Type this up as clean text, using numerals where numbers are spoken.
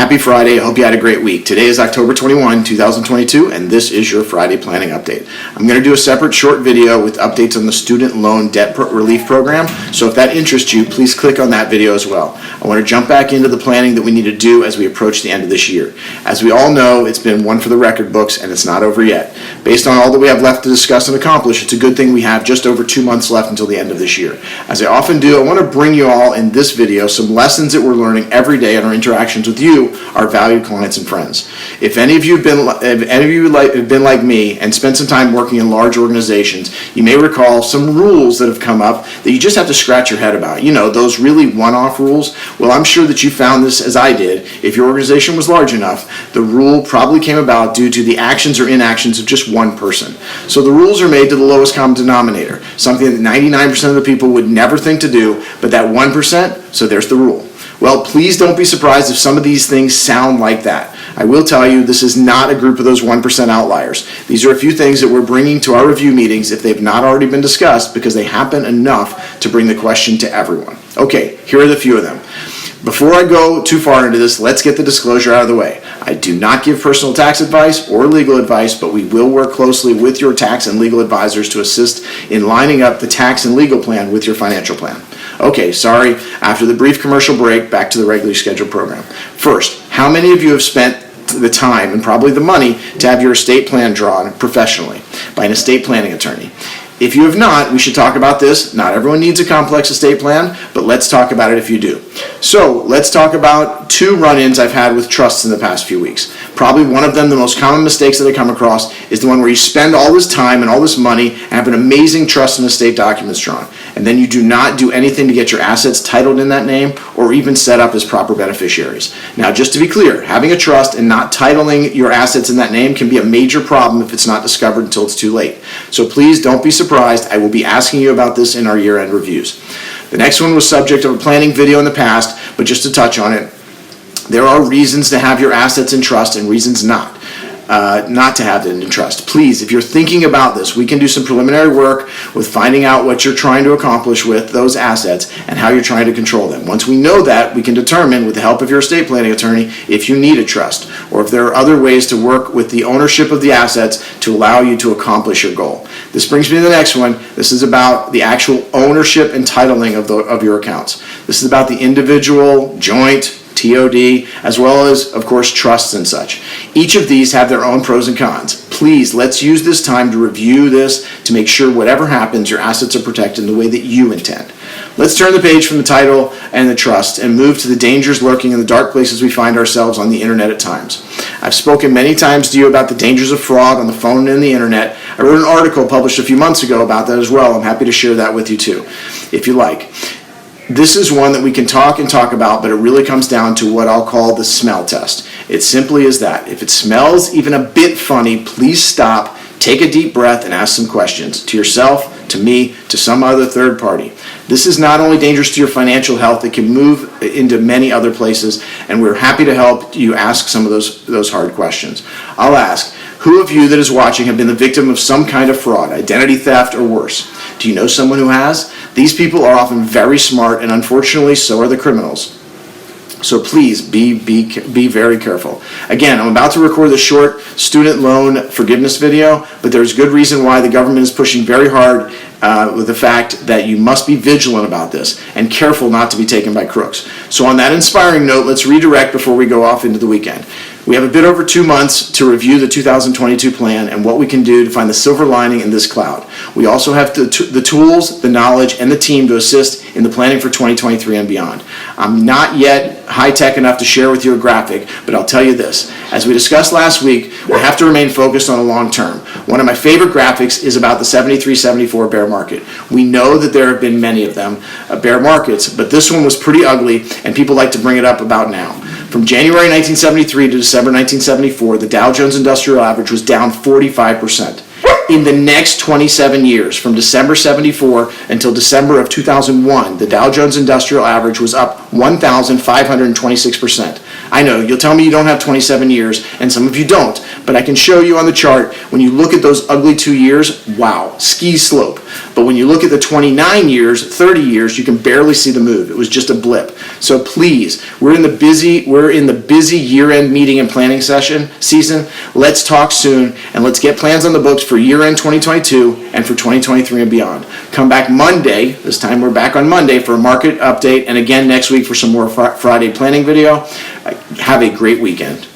Happy Friday. I hope you had a great week. Today is October 21, 2022, and this is your Friday Planning Update. I'm going to do a separate short video with updates on the Student Loan Debt Relief Program, so if that interests you, please click on that video as well. I want to jump back into the planning that we need to do as we approach the end of this year. As we all know, it's been one for the record books, and it's not over yet. Based on all that we have left to discuss and accomplish, it's a good thing we have just over 2 months left until the end of this year. As I often do, I want to bring you all in this video some lessons that we're learning every day in our interactions with you, our valued clients and friends. If any of you have been like me and spent some time working in large organizations, you may recall some rules that have come up that you just have to scratch your head about. You know, those really one-off rules. Well, I'm sure that you found this as I did. If your organization was large enough, the rule probably came about due to the actions or inactions of just one person. So the rules are made to the lowest common denominator, something that 99% of the people would never think to do, but that 1%, so there's the rule. Well, please don't be surprised if some of these things sound like that. I will tell you, this is not a group of those 1% outliers. These are a few things that we're bringing to our review meetings if they've not already been discussed, because they happen enough to bring the question to everyone. Okay, here are the few of them. Before I go too far into this, let's get the disclosure out of the way. I do not give personal tax advice or legal advice, but we will work closely with your tax and legal advisors to assist in lining up the tax and legal plan with your financial plan. Okay, sorry, after the brief commercial break, back to the regularly scheduled program. First, how many of you have spent the time and probably the money to have your estate plan drawn professionally by an estate planning attorney? If you have not, we should talk about this. Not everyone needs a complex estate plan, but let's talk about it if you do. So let's talk about 2 run-ins I've had with trusts in the past few weeks. Probably one of them, the most common mistakes that I come across, is the one where you spend all this time and all this money and have an amazing trust and estate documents drawn, and then you do not do anything to get your assets titled in that name or even set up as proper beneficiaries. Now, just to be clear, having a trust and not titling your assets in that name can be a major problem if it's not discovered until it's too late. So please don't be surprised. I will be asking you about this in our year-end reviews. The next one was subject of a planning video in the past, but just to touch on it, there are reasons to have your assets in trust and reasons not to have it in trust. Please, if you're thinking about this, we can do some preliminary work with finding out what you're trying to accomplish with those assets and how you're trying to control them. Once we know that, we can determine with the help of your estate planning attorney if you need a trust or if there are other ways to work with the ownership of the assets to allow you to accomplish your goal. This brings me to the next one. This is about the actual ownership and titling of your accounts. This is about the individual, joint, TOD, as well as, of course, trusts and such. Each of these have their own pros and cons. Please, let's use this time to review this to make sure whatever happens, your assets are protected in the way that you intend. Let's turn the page from the title and the trust and move to the dangers lurking in the dark places we find ourselves on the internet at times. I've spoken many times to you about the dangers of fraud on the phone and the internet. I wrote an article published a few months ago about that as well. I'm happy to share that with you too, if you like. This is one that we can talk about, but it really comes down to what I'll call the smell test. It simply is that. If it smells even a bit funny, please stop, take a deep breath, and ask some questions to yourself, to me, to some other third party. This is not only dangerous to your financial health, it can move into many other places, and we're happy to help you ask some of those hard questions. I'll ask, who of you that is watching have been the victim of some kind of fraud, identity theft, or worse? Do you know someone who has? These people are often very smart, and unfortunately, so are the criminals. So please be very careful. Again, I'm about to record the short student loan forgiveness video, but there's good reason why the government is pushing very hard with the fact that you must be vigilant about this and careful not to be taken by crooks. So on that inspiring note, let's redirect before we go off into the weekend. We have a bit over 2 months to review the 2022 plan and what we can do to find the silver lining in this cloud. We also have the tools, the knowledge, and the team to assist in the planning for 2023 and beyond. I'm not yet high-tech enough to share with you a graphic, but I'll tell you this. As we discussed last week, we have to remain focused on a long term. One of my favorite graphics is about the 73-74 bear market. We know that there have been many of them, bear markets, but this one was pretty ugly, and people like to bring it up about now. From January 1973 to December 1974, the Dow Jones Industrial Average was down 45%. In the next 27 years, from December 74 until December of 2001, the Dow Jones Industrial Average was up 1,526%. I know, you'll tell me you don't have 27 years, and some of you don't, but I can show you on the chart, when you look at those ugly 2 years, wow, ski slope. But when you look at the 29 years, 30 years, you can barely see the move. It was just a blip. So please, we're in the busy year-end meeting and planning season. Let's talk soon, and let's get plans on the books for year-end 2022 and for 2023 and beyond. Come back Monday. This time we're back on Monday for a market update, and again next week for some more Friday planning video. Have a great weekend.